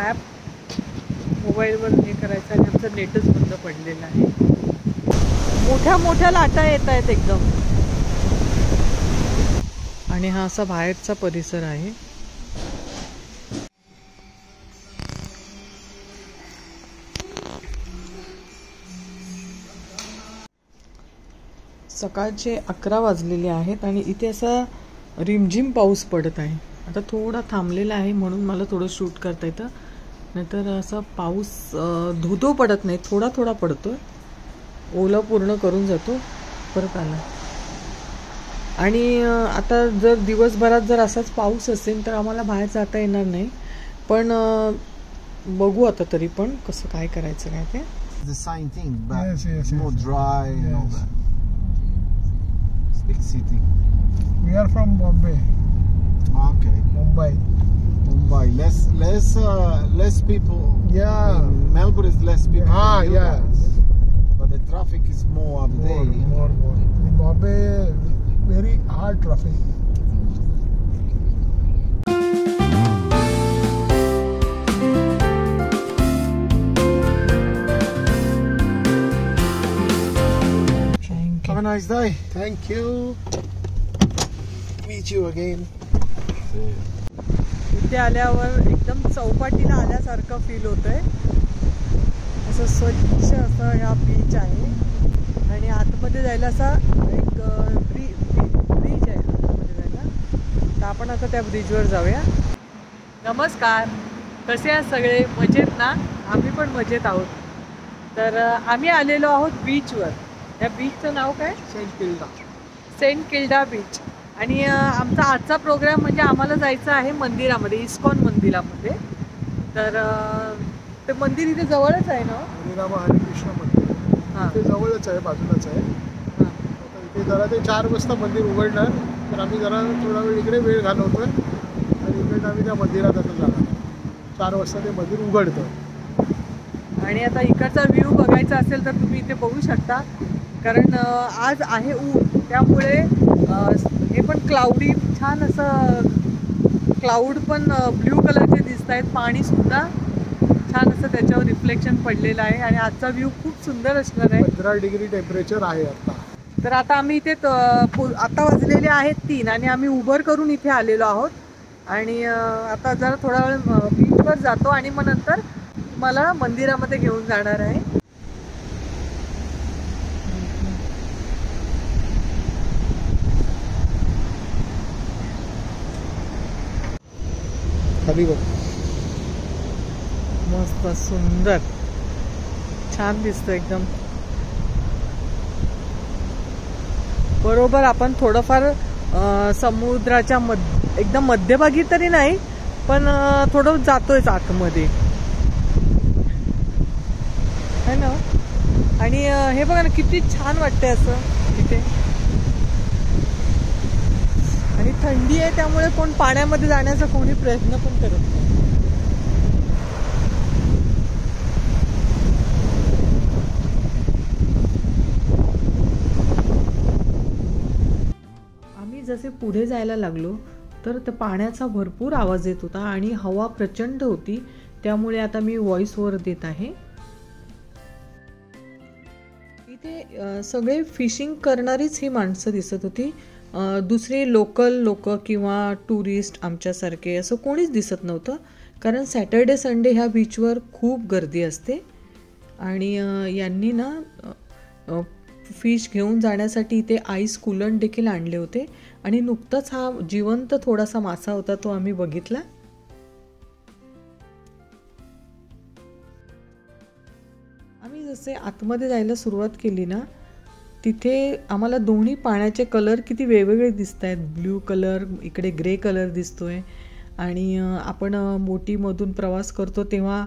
Map मोबाईलवर हे करायचं आणि आमचं नेटच बंद पडलेलं आहे. मोठ्या मोठ्या लाटा येत आहेत एकदम. आणि हा असा बाहेरचा परिसर आहे. सकाळचे 11 वाजलेले आहेत आणि इथे असा रिमझिम पाऊस पडत आहे. आता थोडा थांबलेला आहे म्हणून मला थोडं शूट करता येतं, नाहीतर असा पाऊस धोधो पडत नाही, थोडा थोडा पडतो. ओला पूर्ण करून जातो, परत आला. आणि आता जर दिवसभरात जर असाच पाऊस असेल तर आम्हाला बाहेर जाता येणार नाही, पण बघू आता तरी पण कसं काय करायचं काय ते. The same thing, but it's more dry and all that. It's a big city. We are from Bombay. Okay. Mumbai. Less people. Yeah. In Melbourne is less people. Than you yes. guys. But the traffic is more up there. More. In Bombay, very hard traffic. Have a nice day. Thank you. Meet you again. इथे आल्यावर एकदम चौपाटीला आल्यासारखं feel होतंय. असं स्वच्छ असं ह्या beach आहे आणि आतमध्ये जायला असा एक ब्रिज आहे आतमध्ये जायला. तर आपण आता त्या ब्रिजवर जाऊया. नमस्कार, कसे आहात सगळे? मजेत ना? आम्ही पण मजेत आहोत. तर आम्ही आलेलो आहोत बीचवर. या बीचचं नाव काय? Saint Kilda beach. आणि आमचा आजचा प्रोग्राम म्हणजे आम्हाला जायचं आहे मंदिरामध्ये, इस्कॉन मंदिरामध्ये. तर ते मंदिर इथे जवळच आहे ना? हरिराम हरे कृष्ण मंदिर. हां, ते जवळच आहे, बाजूलाच आहे. हां, इथे जरा ते 4 वाजता मंदिर उघडणार, तर आम्ही जरा थोडा वेळ इकडे वेळ घालवतोय आणि इकडे आम्ही त्या मंदिरात आता जाणार. 4 वाजता ते मंदिर उघडतं. आणि आता इकडचा व्ह्यू बघायचा असेल तर तुम्ही इथे बघू शकता, कारण आज आहे ऊन, त्यामुळे हे पण क्लाउडी, छान असं क्लाउड पण ब्ल्यू कलरचे दिसत आहेत. पाणीसुद्धा छान असं त्याच्यावर रिफ्लेक्शन पडलेलं आहे आणि आजचा व्ह्यू खूप सुंदर असणार आहे. 15 डिग्री टेम्परेचर आहे आता. तर आता आम्ही इथे आता वाजलेले आहेत 3 आणि आम्ही उबर करून इथे आलेलो आहोत. आणि आता जरा थोडा वेळ बीचवर जातो आणि मग नंतर मला मंदिरामध्ये घेऊन जाणार आहे. खाली बघ, मस्त सुंदर छान दिसतं एकदम. बरोबर आपण थोडंफार समुद्राच्या एकदम मध्यभागी तरी नाही, पण थोडं जातोयच आतमध्ये, है ना? आणि हे बघा ना किती छान वाटतंय असं इथे. आणि थंडी आहे त्यामुळे कोण पाण्यामध्ये जाण्याचा कोणी प्रयत्न पण करत नाही. आम्ही जसे पुढे जायला लागलो तर पाण्याचा भरपूर आवाज येत होता आणि हवा प्रचंड होती, त्यामुळे आता मी व्हॉइस ओव्हर देत आहे. इथे सगळे फिशिंग करणारीच ही माणसं दिसत होती. दुसरे लोकल लोक किंवा टुरिस्ट आमच्यासारखे असं कोणीच दिसत नव्हतं, कारण सॅटर्डे संडे ह्या बीचवर खूप गर्दी असते. आणि यांनी ना फिश घेऊन जाण्यासाठी इथे आईस कूलंट देखील आणले होते आणि नुकताच हा जिवंत थोडासा मासा होता, तो आम्ही बघितला. आम्ही जसे आतमध्ये जायला सुरुवात केली ना, तिथे आम्हाला दोन्ही पाण्याचे कलर किती वेगवेगळे दिसत आहेत. ब्ल्यू कलर, इकडे ग्रे कलर दिसतोय. आणि आपण बोटीमधून प्रवास करतो तेव्हा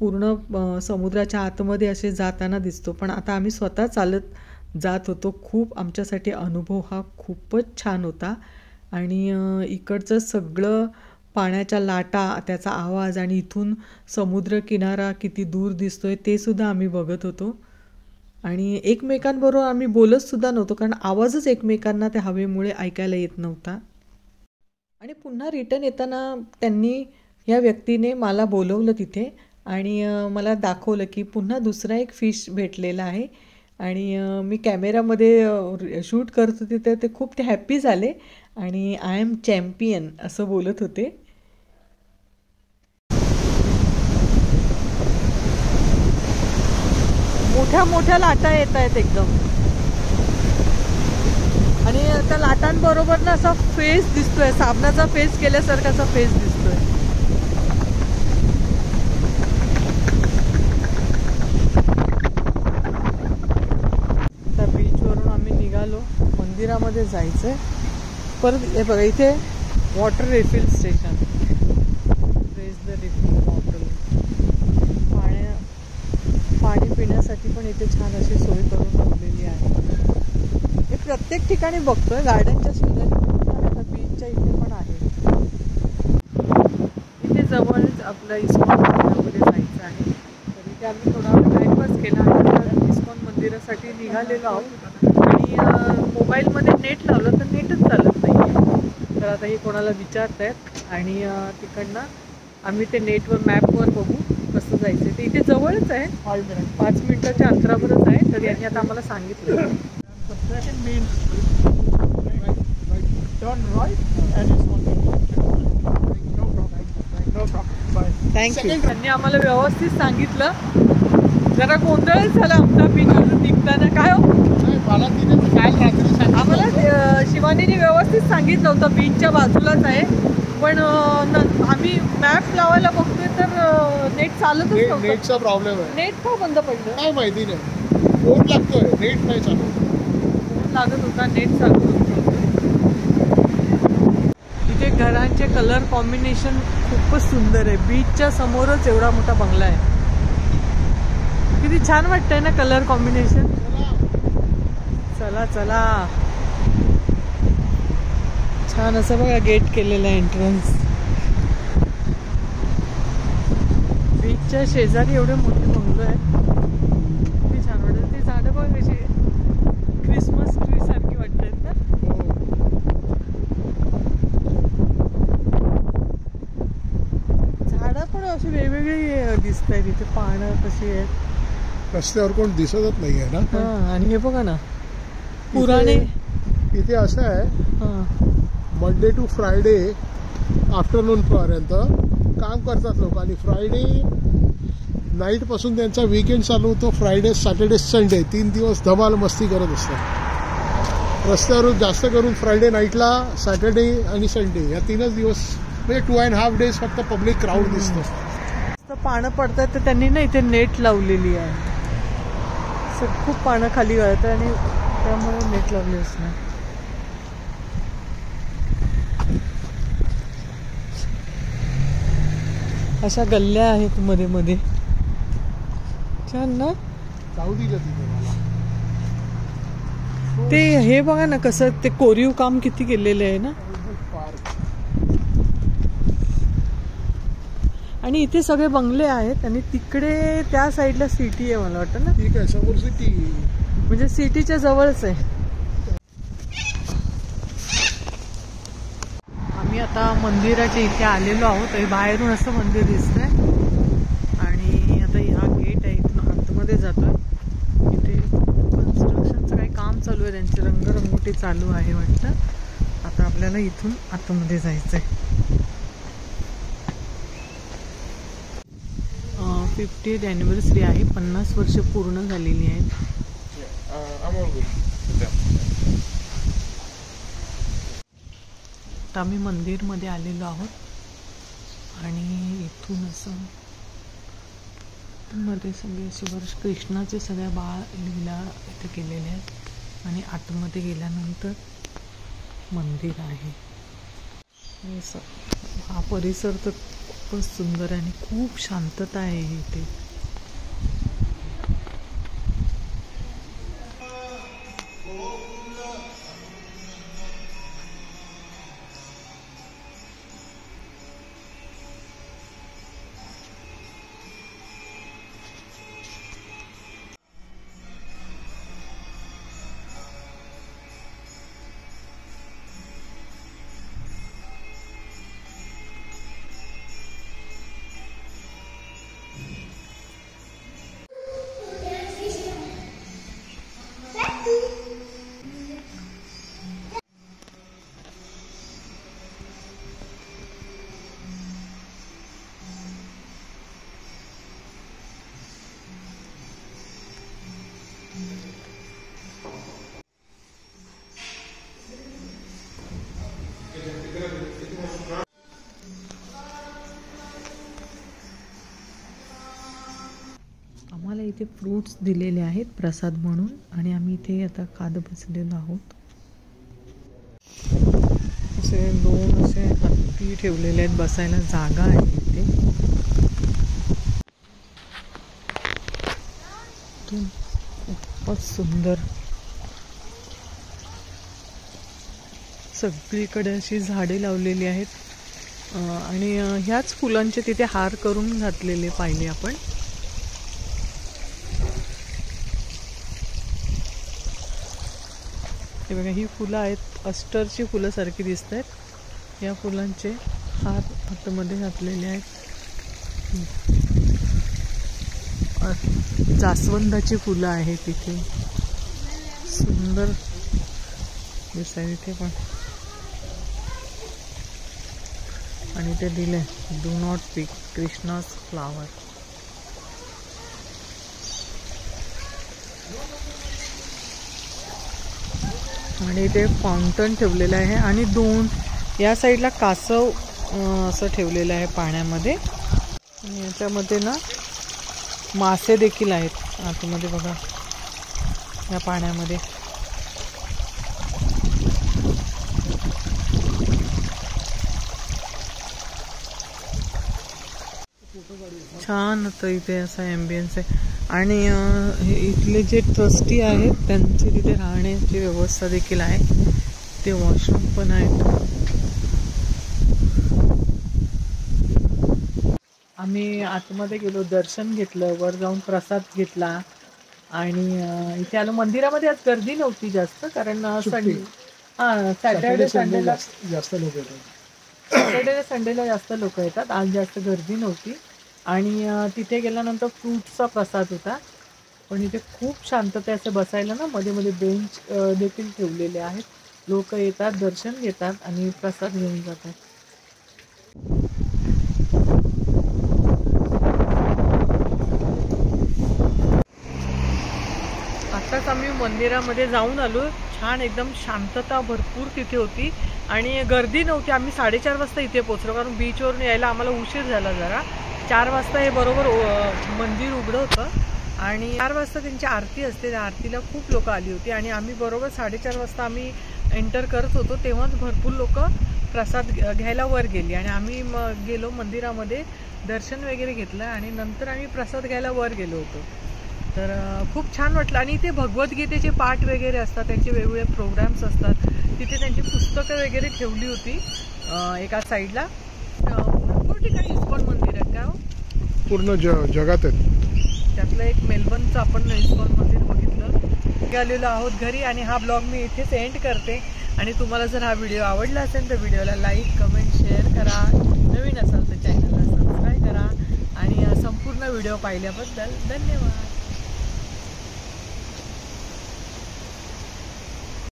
पूर्ण समुद्राच्या आतमध्ये असे जाताना दिसतो, पण आता आम्ही स्वतः चालत जात होतो. खूप आमच्यासाठी अनुभव हा खूपच छान होता. आणि इकडचं सगळं पाण्याच्या लाटा, त्याचा आवाज आणि इथून समुद्रकिनारा किती दूर दिसतोय ते सुद्धा आम्ही बघत होतो. आणि एकमेकांबरोबर आम्ही बोलत सुद्धा नव्हतो, कारण आवाजच एकमेकांना त्या हवेमुळे ऐकायला येत नव्हता. आणि पुन्हा रिटर्न येताना त्यांनी या व्यक्तीने मला बोलवलं तिथे आणि मला दाखवलं की पुन्हा दुसरा एक फिश भेटलेला आहे आणि मी कॅमेरामध्ये शूट करत होते तर ते खूप ते हॅप्पी झाले आणि आय एम चॅम्पियन असं बोलत होते. मोठ्या मोठ्या लाटा येत आहेत एकदम आणि त्या लाटांबरोबर ना असा फेस दिसतोय, साबणाचा फेस केल्यासारखा असा फेस दिसतोय. आता बीचवरून आम्ही निघालो, मंदिरामध्ये जायचंय. परत हे बघा इथे water refill station, raise the refill bottle. पाणी पिण्यासाठी पण इथे छान अशी सोय करून ठेवलेली आहे. हे प्रत्येक ठिकाणी बघतोय, गार्डनच्या शेजारी पण आता बीचच्या इथे पण आहे. इथे जवळच आपलं इस्कॉन मंदिरामध्ये जायचं आहे, तर इथे आम्ही थोडा टाइमपास केला आणि इस्कॉन मंदिरासाठी निघालेलो आहोत. आणि मोबाईलमध्ये नेट लावलं तर नेटच चालत नाही आहे, तर आता हे कोणाला विचारत आहेत आणि तिकडनं आम्ही ते नेटवर मॅपवर बघू कसं जायचं. ते इथे जवळच आहे, 5 मिनिटाच्या अंतरावरच आहे, तर यांनी आता आम्हाला सांगितलं. थँक्यू. त्यांनी आम्हाला व्यवस्थित सांगितलं. जरा गोंधळच झाला आमचा बीचवरून निघताना. काय हो आम्हाला शिवानीने व्यवस्थित सांगितलं होतं बीचच्या बाजूलाच आहे, पण आम्ही मॅप लावायला बघतोय तर नेट चालतच नव्हतं. नेटचा प्रॉब्लेम आहे. नेट का बंद पडलं काय माहिती नाही. फोन लागतोय, नेट नाही चालू. फोन लागत होता, नेट चालत होतं. इथे घरांचे कलर कॉम्बिनेशन खूपच सुंदर आहे. बीचच्या समोरच एवढा मोठा बंगला आहे. किती छान वाटतंय ना कलर कॉम्बिनेशन. चला चला, छान असं बघा गेट केलेलं आहे एंट्रन्स. बीचच्या शेजारी एवढे मोठे बंगलो आहेत, किती छान वाटत. ती झाडं बघ कशी क्रिसमस ट्री सारखी वाटतात ना. झाडं पण अशी वेगवेगळी दिसत आहेत इथे. पानं कशी आहेत, रस्त्यावर कोण दिसतच नाही आहे ना. आणि हे बघा ना पुराणे. इथे असं आहे, मंडे टू फ्रायडे आफ्टरनून पर्यंत काम करतात लोक आणि फ्रायडे नाईट पासून त्यांचा वीकेंड चालू होतो. फ्रायडे, सॅटर्डे, संडे 3 दिवस धमाल मस्ती करत असतात रस्त्यावर. जास्त करून फ्रायडे नाईटला, सॅटर्डे आणि संडे या 3च दिवस म्हणजे 2.5 days फक्त पब्लिक क्राऊड दिसतं. पानं पडतात तर त्यांनी ना इथे नेट लावलेली आहे. खूप पानं खाली गळतात आणि त्यामुळे नेट लावली असणार. अशा गल्ल्या आहेत मध्ये मध्ये, छान ना. ते हे बघा ना कसं ते कोरीव काम किती केलेलं आहे ना. आणि इथे सगळे बंगले आहेत आणि तिकडे त्या साईडला सिटी आहे मला वाटतं ना. ठीक आहे, समोर सिटी म्हणजे सिटीच्या जवळच आहे. आम्ही आता मंदिराच्या इथे आलेलो आहोत. बाहेरून असं मंदिर दिसतंय आणि आता हा गेट आहे, इथून आतमध्ये जातोय. इथे कन्स्ट्रक्शनचं काही काम चालू आहे, त्यांची रंगरंगोटी चालू आहे वाटतं. आता आपल्याला इथून आतमध्ये जायचंय. 50th anniversary आहे, 50 वर्ष पूर्ण झालेली आहेत. आता आम्ही मंदिरमध्ये आलेलो आहोत आणि इथून असं मध्ये सगळे असे वर्ष कृष्णाचे सगळ्या बाळ लीला इथे केलेले आहेत आणि आतमध्ये गेल्यानंतर मंदिर आहे. हा परिसर तर खूपच सुंदर आहे आणि खूप शांतता आहे इथे. इथे फ्रूट्स दिलेले आहेत प्रसाद म्हणून आणि आम्ही इथे आता खात बसलेलो आहोत. असे 2 असे हत्ती ठेवलेले आहेत, बसायला जागा आहे इथे. खूपच सुंदर, सगळीकडे अशी झाडे लावलेली आहेत आणि ह्याच फुलांचे तिथे हार करून घातलेले पाहिले आपण. हे बघा, ही फुलं आहेत, अस्टरची फुलं सारखी दिसत आहेत. या फुलांचे हार आतमध्ये घातलेले आहेत. जास्वंदाची फुलं आहेत तिथे, सुंदर दिसत इथे पण. आणि ते दिले do not pick Krishna's flower. आणि ते फाउंटन ठेवलेलं आहे आणि 2 या साईडला कासव असं ठेवलेलं आहे पाण्यामध्ये. आणि याच्यामध्ये ना मासे देखील आहेत आतमध्ये बघा या पाण्यामध्ये. छान होतं इथे, असा ॲम्बियन्स आहे. आणि हे इथले जे ट्रस्टी आहेत त्यांची तिथे राहण्याची व्यवस्था देखील आहे. ते वॉशरूम पण आहेत. आम्ही आतमध्ये गेलो, दर्शन घेतलं, वर जाऊन प्रसाद घेतला आणि इथे आलो. मंदिरामध्ये आज गर्दी नव्हती जास्त, कारण सॅटर्डे संडेला जास्त लोक येतात. सॅटर्डे संडेला जास्त लोक येतात. आज जास्त गर्दी नव्हती. आणि तिथे गेल्यानंतर फ्रूटचा प्रसाद होता. पण इथे खूप शांतता, असं बसायला ना मध्ये मध्ये बेंच देखील ठेवलेले आहेत. लोक येतात, दर्शन घेतात आणि प्रसाद घेऊन जातात. आताच आम्ही मंदिरामध्ये जाऊन आलो. छान, एकदम शांतता भरपूर तिथे होती आणि गर्दी नव्हती. आम्ही 4:30 वाजता इथे पोहोचलो, कारण बीचवरून यायला आम्हाला उशीर झाला जरा. 4 वाजता हे बरोबर मंदिर उघडं होतं आणि 4 वाजता त्यांची आरती असते. त्या आरतीला खूप लोक आली होती आणि आम्ही बरोबर 4:30 वाजता आम्ही एंटर करत होतो, तेव्हाच भरपूर लोक प्रसाद घ्यायला वर गेली. आणि आम्ही गेलो मंदिरामध्ये, दर्शन वगैरे घेतलं आणि नंतर आम्ही प्रसाद घ्यायला वर गेलो होतो. तर खूप छान वाटलं. आणि इथे भगवद्गीतेचे पाठ वगैरे असतात, त्यांचे वेगवेगळे प्रोग्राम्स असतात. तिथे त्यांची पुस्तकं वगैरे ठेवली होती एका साईडला. भरपूर ठिकाणी इस्कॉन मंदिर आहेत का पूर्ण जगात आहेत. त्यातलं एक मेलबर्नचं आपण इस्कॉन मंदिर बघितलं. गेलेलो आहोत घरी आणि हा ब्लॉग मी इथेच एंड करते. आणि तुम्हाला जर हा व्हिडिओ आवडला असेल तर व्हिडिओला लाईक, कमेंट, शेअर करा. नवीन असाल तर चॅनलला सबस्क्राईब करा. आणि संपूर्ण व्हिडिओ पाहिल्याबद्दल धन्यवाद.